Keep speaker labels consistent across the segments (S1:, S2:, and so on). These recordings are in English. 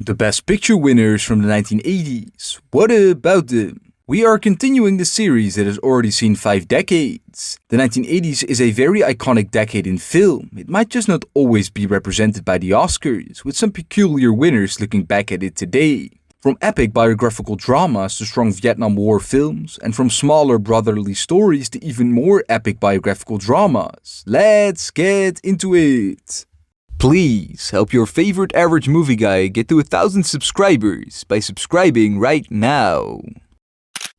S1: The Best Picture winners from the 1980s. What about them? We are continuing the series that has already seen 5 decades. The 1980s is a very iconic decade in film. It might just not always be represented by the Oscars, with some peculiar winners looking back at it today. From epic biographical dramas to strong Vietnam War films, and from smaller brotherly stories to even more epic biographical dramas. Let's get into it! Please help your favorite average movie guy get to 1,000 subscribers by subscribing right now.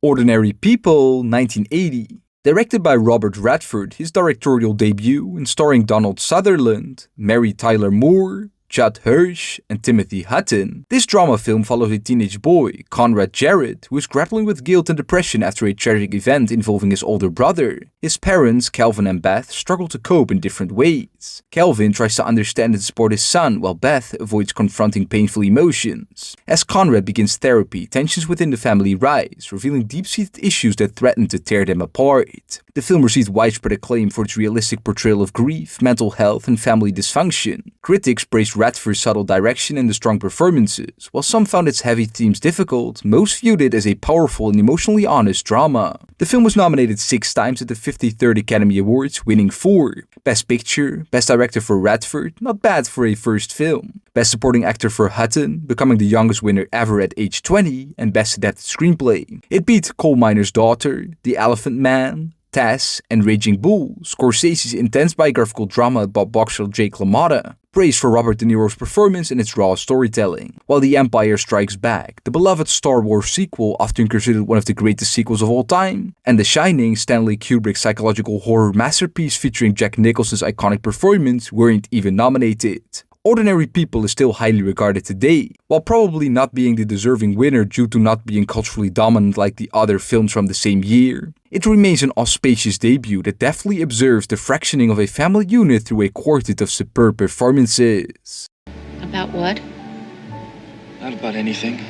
S1: Ordinary People, 1980. Directed by Robert Redford, his directorial debut, and starring Donald Sutherland, Mary Tyler Moore, Judd Hirsch, and Timothy Hutton, this drama film follows a teenage boy, Conrad Jarrett, who is grappling with guilt and depression after a tragic event involving his older brother. His parents, Calvin and Beth, struggle to cope in different ways. Calvin tries to understand and support his son, while Beth avoids confronting painful emotions. As Conrad begins therapy, tensions within the family rise, revealing deep-seated issues that threaten to tear them apart. The film received widespread acclaim for its realistic portrayal of grief, mental health, and family dysfunction. Critics praised Redford's subtle direction and the strong performances. While some found its heavy themes difficult, most viewed it as a powerful and emotionally honest drama. The film was nominated 6 times at the 53rd Academy Awards, winning 4. Best Picture, Best Director for Redford, not bad for a first film. Best Supporting Actor for Hutton, becoming the youngest winner ever at age 20, and Best Adapted Screenplay. It beat Coal Miner's Daughter, The Elephant Man, Tess, and Raging Bull, Scorsese's intense biographical drama about boxer Jake LaMotta. Praise for Robert De Niro's performance and its raw storytelling. While The Empire Strikes Back, the beloved Star Wars sequel, often considered one of the greatest sequels of all time, and The Shining, Stanley Kubrick's psychological horror masterpiece featuring Jack Nicholson's iconic performance, weren't even nominated. Ordinary People is still highly regarded today, while probably not being the deserving winner due to not being culturally dominant like the other films from the same year. It remains an auspicious debut that deftly observes the fractioning of a family unit through a quartet of superb performances.
S2: About what?
S3: Not about anything.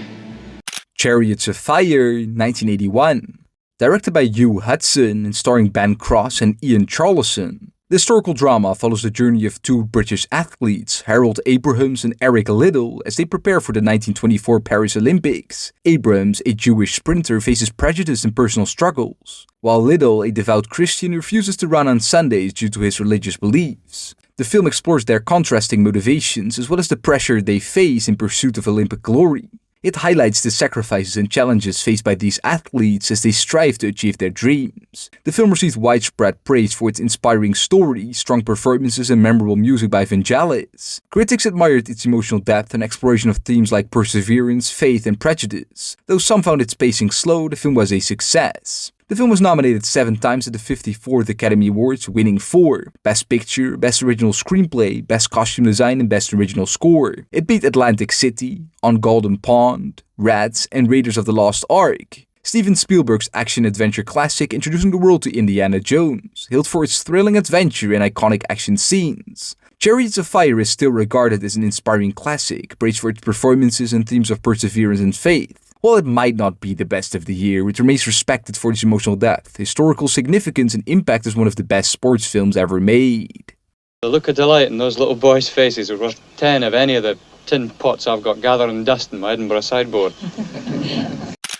S1: Chariots of Fire, 1981. Directed by Hugh Hudson and starring Ben Cross and Ian Charleson. The historical drama follows the journey of 2 British athletes, Harold Abrahams and Eric Liddell, as they prepare for the 1924 Paris Olympics. Abrahams, a Jewish sprinter, faces prejudice and personal struggles, while Liddell, a devout Christian, refuses to run on Sundays due to his religious beliefs. The film explores their contrasting motivations as well as the pressure they face in pursuit of Olympic glory. It highlights the sacrifices and challenges faced by these athletes as they strive to achieve their dreams. The film received widespread praise for its inspiring story, strong performances, and memorable music by Vangelis. Critics admired its emotional depth and exploration of themes like perseverance, faith, and prejudice. Though some found its pacing slow, the film was a success. The film was nominated 7 times at the 54th Academy Awards, winning 4. Best Picture, Best Original Screenplay, Best Costume Design, and Best Original Score. It beat Atlantic City, On Golden Pond, Rats, and Raiders of the Lost Ark. Steven Spielberg's action-adventure classic introducing the world to Indiana Jones, hailed for its thrilling adventure and iconic action scenes. Chariots of Fire is still regarded as an inspiring classic, praised for its performances and themes of perseverance and faith. While it might not be the best of the year, it remains respected for its emotional depth, historical significance, and impact as one of the best sports films ever made.
S4: The look of delight in those little boys' faces are worth 10 of any of the tin pots I've got gathering dust in my Edinburgh sideboard.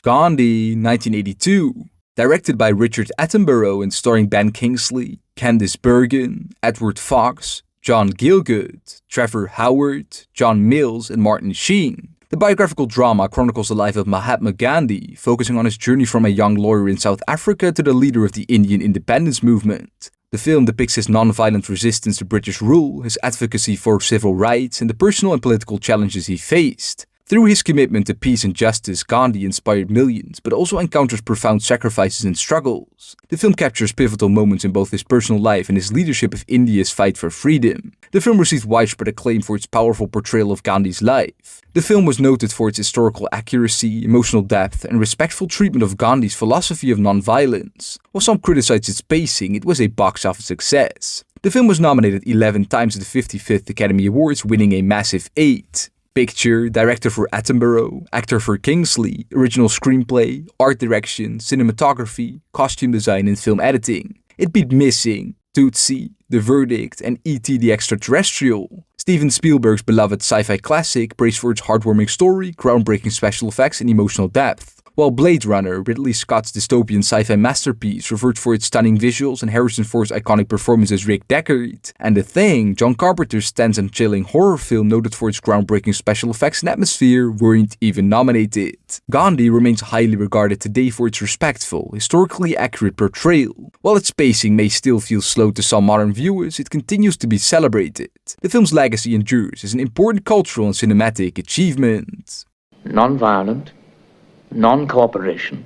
S1: Gandhi, 1982. Directed by Richard Attenborough and starring Ben Kingsley, Candice Bergen, Edward Fox, John Gielgud, Trevor Howard, John Mills, and Martin Sheen. The biographical drama chronicles the life of Mahatma Gandhi, focusing on his journey from a young lawyer in South Africa to the leader of the Indian independence movement. The film depicts his non-violent resistance to British rule, his advocacy for civil rights, and the personal and political challenges he faced. Through his commitment to peace and justice, Gandhi inspired millions, but also encounters profound sacrifices and struggles. The film captures pivotal moments in both his personal life and his leadership of India's fight for freedom. The film received widespread acclaim for its powerful portrayal of Gandhi's life. The film was noted for its historical accuracy, emotional depth, and respectful treatment of Gandhi's philosophy of non-violence. While some criticized its pacing, it was a box office success. The film was nominated 11 times at the 55th Academy Awards, winning a massive 8. Picture, director for Attenborough, actor for Kingsley, original screenplay, art direction, cinematography, costume design, and film editing. It beat Missing, Tootsie, The Verdict, and E.T. the Extraterrestrial. Steven Spielberg's beloved sci-fi classic, praised for its heartwarming story, groundbreaking special effects, and emotional depth. While Blade Runner, Ridley Scott's dystopian sci-fi masterpiece, revered for its stunning visuals and Harrison Ford's iconic performance as Rick Deckard. And The Thing, John Carpenter's tense and chilling horror film noted for its groundbreaking special effects and atmosphere, weren't even nominated. Gandhi remains highly regarded today for its respectful, historically accurate portrayal. While its pacing may still feel slow to some modern viewers, it continues to be celebrated. The film's legacy endures as an important cultural and cinematic achievement.
S2: Non-violent, non-cooperation.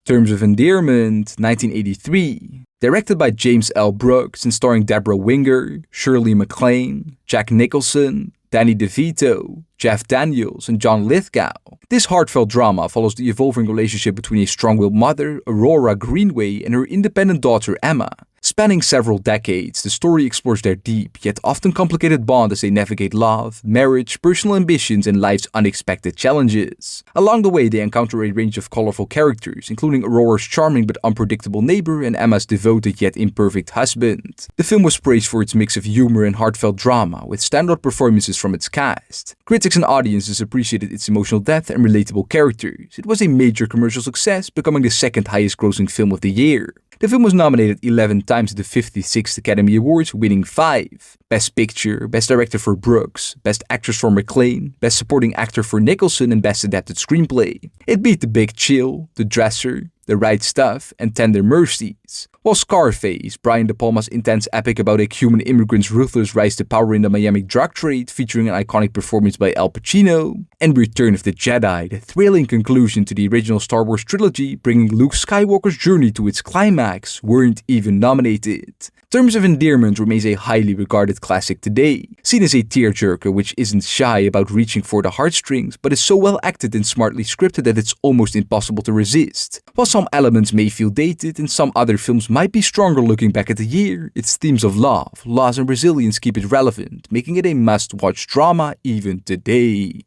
S1: Terms of Endearment, 1983. Directed by James L. Brooks and starring Deborah Winger, Shirley MacLaine, Jack Nicholson, Danny DeVito, Jeff Daniels, and John Lithgow. This heartfelt drama follows the evolving relationship between a strong-willed mother, Aurora Greenway, and her independent daughter, Emma. Spanning several decades, the story explores their deep, yet often complicated bond as they navigate love, marriage, personal ambitions, and life's unexpected challenges. Along the way, they encounter a range of colorful characters, including Aurora's charming but unpredictable neighbor and Emma's devoted yet imperfect husband. The film was praised for its mix of humor and heartfelt drama, with standout performances from its cast. Critics and audiences appreciated its emotional depth and relatable characters. It was a major commercial success, becoming the second highest grossing film of the year. The film was nominated 11 times at the 56th Academy Awards, winning 5. Best Picture, Best Director for Brooks, Best Actress for MacLaine, Best Supporting Actor for Nicholson, and Best Adapted Screenplay. It beat The Big Chill, The Dresser, The Right Stuff, and Tender Mercies. While Scarface, Brian De Palma's intense epic about a Cuban immigrant's ruthless rise to power in the Miami drug trade, featuring an iconic performance by Al Pacino, and Return of the Jedi, the thrilling conclusion to the original Star Wars trilogy, bringing Luke Skywalker's journey to its climax, weren't even nominated. Terms of Endearment remains a highly regarded classic today, seen as a tearjerker which isn't shy about reaching for the heartstrings, but is so well acted and smartly scripted that it's almost impossible to resist. While some elements may feel dated and some other films might be stronger looking back at the year, its themes of love, loss, and resilience keep it relevant, making it a must-watch drama even today.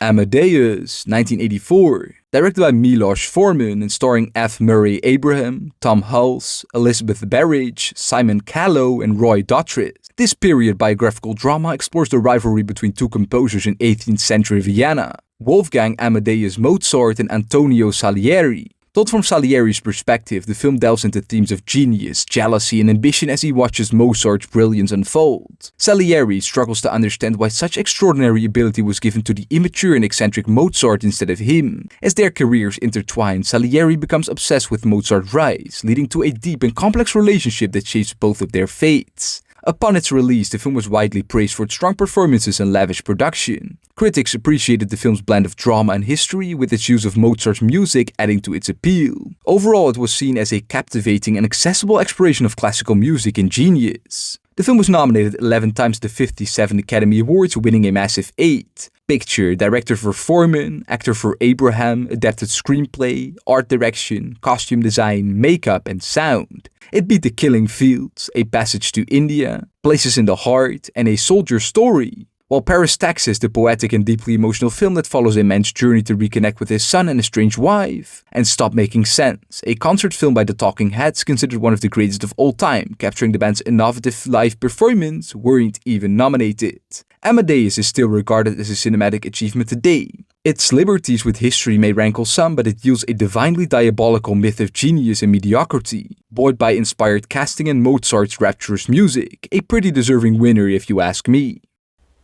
S1: Amadeus, 1984. Directed by Milos Forman and starring F. Murray Abraham, Tom Hulse, Elizabeth Berridge, Simon Callow, and Roy Dotrice. This period biographical drama explores the rivalry between two composers in 18th century Vienna, Wolfgang Amadeus Mozart and Antonio Salieri. Told from Salieri's perspective, the film delves into themes of genius, jealousy, and ambition as he watches Mozart's brilliance unfold. Salieri struggles to understand why such extraordinary ability was given to the immature and eccentric Mozart instead of him. As their careers intertwine, Salieri becomes obsessed with Mozart's rise, leading to a deep and complex relationship that shapes both of their fates. Upon its release, the film was widely praised for its strong performances and lavish production. Critics appreciated the film's blend of drama and history, with its use of Mozart's music adding to its appeal. Overall, it was seen as a captivating and accessible exploration of classical music and genius. The film was nominated 11 times at the 57 Academy Awards, winning a massive 8. Picture, Director for Forman, Actor for Abraham, Adapted Screenplay, Art Direction, Costume Design, Makeup, and Sound. It beat The Killing Fields, A Passage to India, Places in the Heart, and A Soldier's Story. While Paris, Texas, the poetic and deeply emotional film that follows a man's journey to reconnect with his son and estranged wife. And Stop Making Sense, a concert film by the Talking Heads considered one of the greatest of all time, capturing the band's innovative live performance, weren't even nominated. Amadeus is still regarded as a cinematic achievement today. Its liberties with history may rankle some, but it yields a divinely diabolical myth of genius and mediocrity, buoyed by inspired casting and Mozart's rapturous music, a pretty deserving winner if you ask me.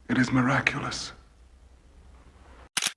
S5: It is miraculous.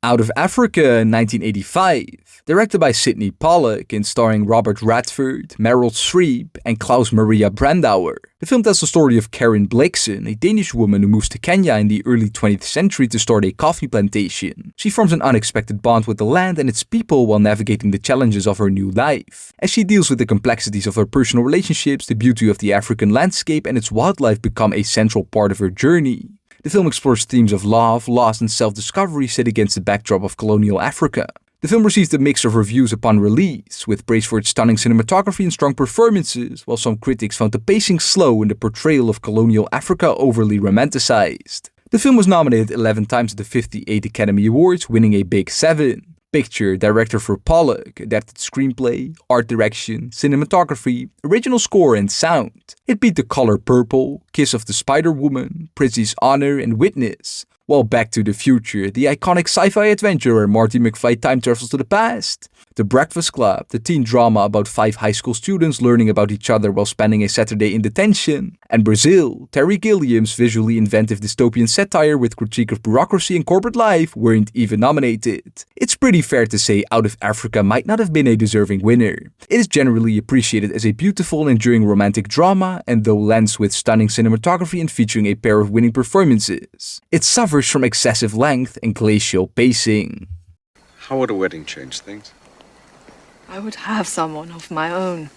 S1: Out of Africa, 1985. Directed by Sidney Pollack and starring Robert Redford, Meryl Streep, and Klaus Maria Brandauer. The film tells the story of Karen Blixen, a Danish woman who moves to Kenya in the early 20th century to start a coffee plantation. She forms an unexpected bond with the land and its people while navigating the challenges of her new life. As she deals with the complexities of her personal relationships, the beauty of the African landscape and its wildlife become a central part of her journey. The film explores themes of love, loss, and self-discovery set against the backdrop of colonial Africa. The film received a mix of reviews upon release, with praise for its stunning cinematography and strong performances, while some critics found the pacing slow and the portrayal of colonial Africa overly romanticized. The film was nominated 11 times at the 58 Academy Awards, winning a big 7. Picture, director for Pollock, adapted screenplay, art direction, cinematography, original score and sound. It beat The Color Purple, Kiss of the Spider-Woman, Prizzy's Honor and Witness. While Back to the Future, the iconic sci-fi adventure where Marty McFly time travels to the past. The Breakfast Club, the teen drama about 5 high school students learning about each other while spending a Saturday in detention. And Brazil, Terry Gilliam's visually inventive dystopian satire with critique of bureaucracy and corporate life weren't even nominated. It's pretty fair to say Out of Africa might not have been a deserving winner. It is generally appreciated as a beautiful and enduring romantic drama, and though lensed with stunning cinematography and featuring a pair of winning performances, it suffers from excessive length and glacial pacing.
S6: How would a wedding change things?
S7: I would have someone of my own.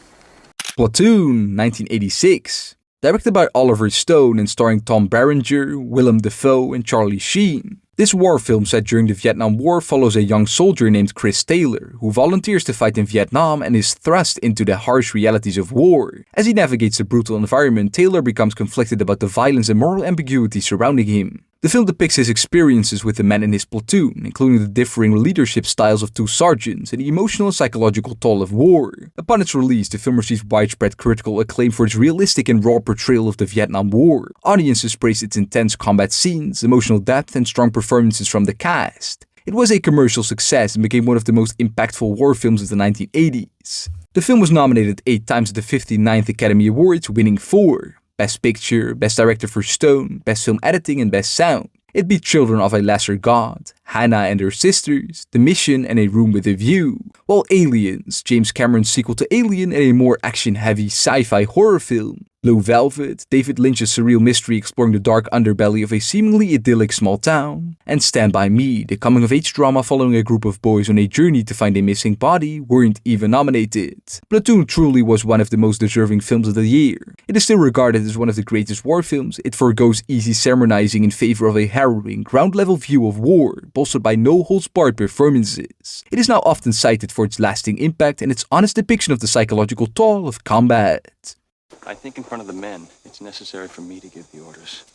S1: Platoon, 1986. Directed by Oliver Stone and starring Tom Berenger, Willem Dafoe, and Charlie Sheen. This war film set during the Vietnam War follows a young soldier named Chris Taylor, who volunteers to fight in Vietnam and is thrust into the harsh realities of war. As he navigates the brutal environment, Taylor becomes conflicted about the violence and moral ambiguity surrounding him. The film depicts his experiences with the men in his platoon, including the differing leadership styles of 2 sergeants and the emotional and psychological toll of war. Upon its release, the film received widespread critical acclaim for its realistic and raw portrayal of the Vietnam War. Audiences praised its intense combat scenes, emotional depth, and strong performances from the cast. It was a commercial success and became one of the most impactful war films of the 1980s. The film was nominated 8 times at the 59th Academy Awards, winning 4. Best Picture, Best Director for Stone, Best Film Editing and Best Sound. It beat Children of a Lesser God, Hannah and Her Sisters, The Mission and A Room with a View, while Aliens, James Cameron's sequel to Alien and a more action-heavy sci-fi horror film. Blue Velvet, David Lynch's surreal mystery exploring the dark underbelly of a seemingly idyllic small town, and Stand By Me, the coming-of-age drama following a group of boys on a journey to find a missing body, weren't even nominated. Platoon truly was one of the most deserving films of the year. It is still regarded as one of the greatest war films. It forgoes easy sermonizing in favor of a harrowing, ground-level view of war, bolstered by no-holds-barred performances. It is now often cited for its lasting impact and its honest depiction of the psychological toll of combat.
S3: I think in front of the men, it's necessary for me to give the orders.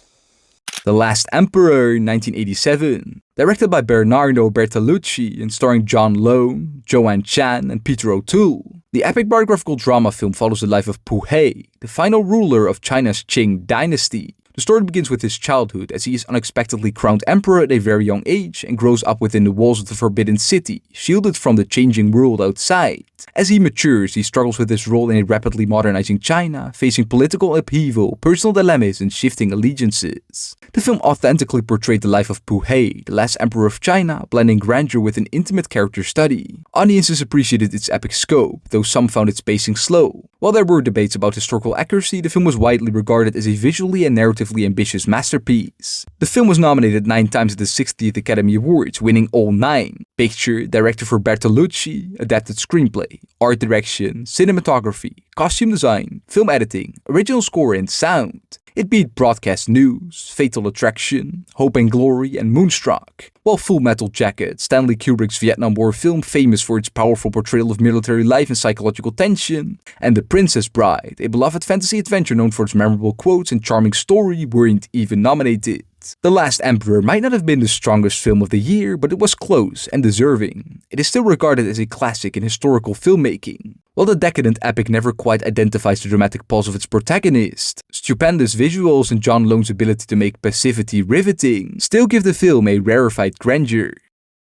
S1: The Last Emperor, 1987. Directed by Bernardo Bertolucci and starring John Lone, Joanne Chan, and Peter O'Toole. The epic biographical drama film follows the life of Pu He, the final ruler of China's Qing dynasty. The story begins with his childhood as he is unexpectedly crowned emperor at a very young age and grows up within the walls of the Forbidden City, shielded from the changing world outside. As he matures, he struggles with his role in a rapidly modernizing China, facing political upheaval, personal dilemmas, and shifting allegiances. The film authentically portrayed the life of Pu He, the last emperor of China, blending grandeur with an intimate character study. Audiences appreciated its epic scope, though some found its pacing slow. While there were debates about historical accuracy, the film was widely regarded as a visually and narratively ambitious masterpiece. The film was nominated 9 times at the 60th Academy Awards, winning all 9. Picture, director for Bertolucci, adapted screenplay, art direction, cinematography, costume design, film editing, original score and sound. It beat Broadcast News, Fatal Attraction, Hope and Glory, and Moonstruck. While Full Metal Jacket, Stanley Kubrick's Vietnam War film famous for its powerful portrayal of military life and psychological tension, and The Princess Bride, a beloved fantasy adventure known for its memorable quotes and charming story, weren't even nominated. The Last Emperor might not have been the strongest film of the year, but it was close and deserving. It is still regarded as a classic in historical filmmaking. While the decadent epic never quite identifies the dramatic pulse of its protagonist, stupendous visuals and John Lone's ability to make passivity riveting still give the film a rarefied grandeur.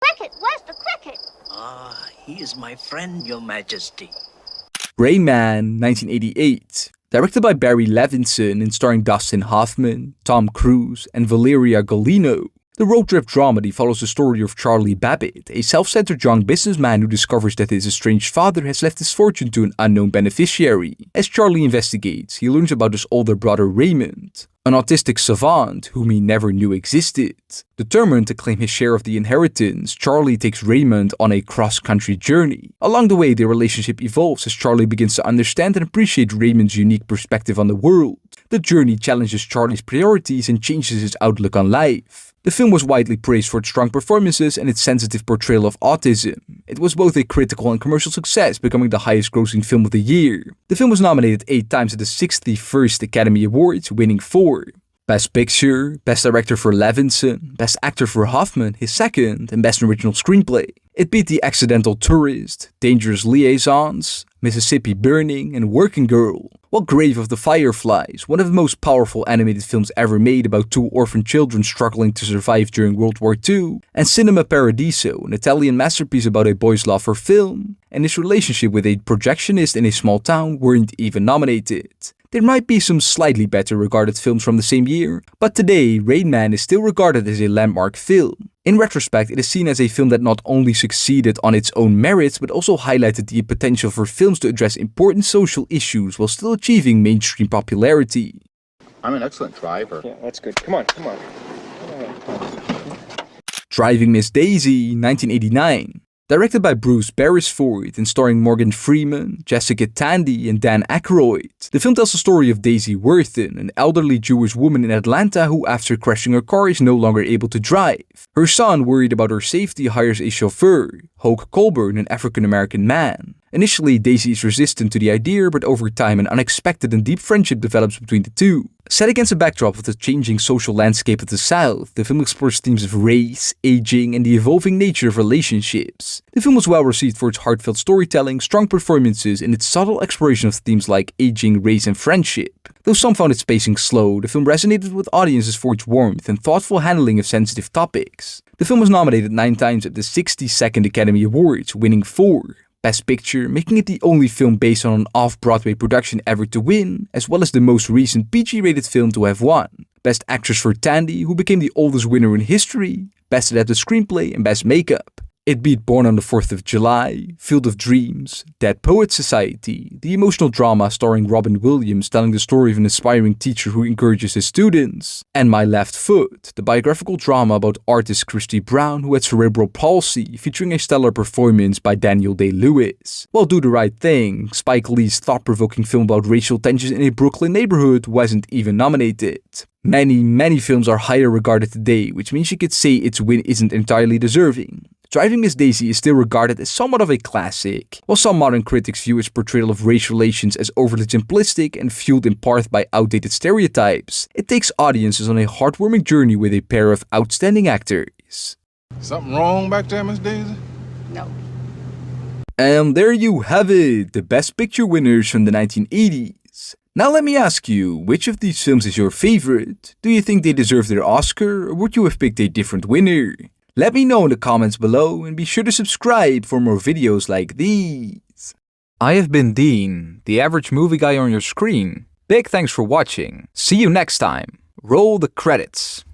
S8: Cricket, where's the cricket?
S9: Ah, he is my friend, Your Majesty.
S1: Rain Man, 1988. Directed by Barry Levinson and starring Dustin Hoffman, Tom Cruise, and Valeria Golino. The road trip dramedy follows the story of Charlie Babbitt, a self-centered young businessman who discovers that his estranged father has left his fortune to an unknown beneficiary. As Charlie investigates, he learns about his older brother Raymond, an autistic savant whom he never knew existed. Determined to claim his share of the inheritance, Charlie takes Raymond on a cross-country journey. Along the way, their relationship evolves as Charlie begins to understand and appreciate Raymond's unique perspective on the world. The journey challenges Charlie's priorities and changes his outlook on life. The film was widely praised for its strong performances and its sensitive portrayal of autism. It was both a critical and commercial success, becoming the highest-grossing film of the year. The film was nominated 8 times at the 61st Academy Awards, winning 4. Best Picture, Best Director for Levinson, Best Actor for Hoffman, his second, and Best Original Screenplay. It beat The Accidental Tourist, Dangerous Liaisons, Mississippi Burning, and Working Girl, while Grave of the Fireflies, one of the most powerful animated films ever made about two orphan children struggling to survive during World War II, and Cinema Paradiso, an Italian masterpiece about a boy's love for film, and his relationship with a projectionist in a small town weren't even nominated. There might be some slightly better regarded films from the same year, but today Rain Man is still regarded as a landmark film. In retrospect, it is seen as a film that not only succeeded on its own merits, but also highlighted the potential for films to address important social issues while still achieving mainstream popularity.
S10: I'm an excellent driver.
S3: Yeah, that's good. Come on, come on.
S1: Driving Miss Daisy, 1989. Directed by Bruce Beresford and starring Morgan Freeman, Jessica Tandy, and Dan Aykroyd. The film tells the story of Daisy Worthen, an elderly Jewish woman in Atlanta who, after crashing her car, is no longer able to drive. Her son, worried about her safety, hires a chauffeur, Hoke Colburn, an African-American man. Initially, Daisy is resistant to the idea, but over time an unexpected and deep friendship develops between the two. Set against a backdrop of the changing social landscape of the South, the film explores themes of race, aging, and the evolving nature of relationships. The film was well received for its heartfelt storytelling, strong performances, and its subtle exploration of themes like aging, race, and friendship. Though some found its pacing slow, the film resonated with audiences for its warmth and thoughtful handling of sensitive topics. The film was nominated 9 times at the 62nd Academy Awards, winning 4. Best Picture, making it the only film based on an off-Broadway production ever to win, as well as the most recent PG-rated film to have won. Best Actress for Tandy, who became the oldest winner in history, Best Adapted Screenplay, and Best Makeup. It beat Born on the 4th of July, Field of Dreams, Dead Poets Society, the emotional drama starring Robin Williams telling the story of an aspiring teacher who encourages his students, and My Left Foot, the biographical drama about artist Christy Brown who had cerebral palsy, featuring a stellar performance by Daniel Day-Lewis. While Do the Right Thing, Spike Lee's thought-provoking film about racial tensions in a Brooklyn neighborhood, wasn't even nominated. Many films are higher regarded today, which means you could say its win isn't entirely deserving. Driving Miss Daisy is still regarded as somewhat of a classic. While some modern critics view its portrayal of race relations as overly simplistic and fueled in part by outdated stereotypes, it takes audiences on a heartwarming journey with a pair of outstanding actors.
S10: Something wrong back there, Miss Daisy?
S7: No.
S1: And there you have it, the Best Picture winners from the 1980s. Now let me ask you, which of these films is your favorite? Do you think they deserve their Oscar, or would you have picked a different winner? Let me know in the comments below, and be sure to subscribe for more videos like these. I have been Dean, the average movie guy on your screen. Big thanks for watching. See you next time. Roll the credits.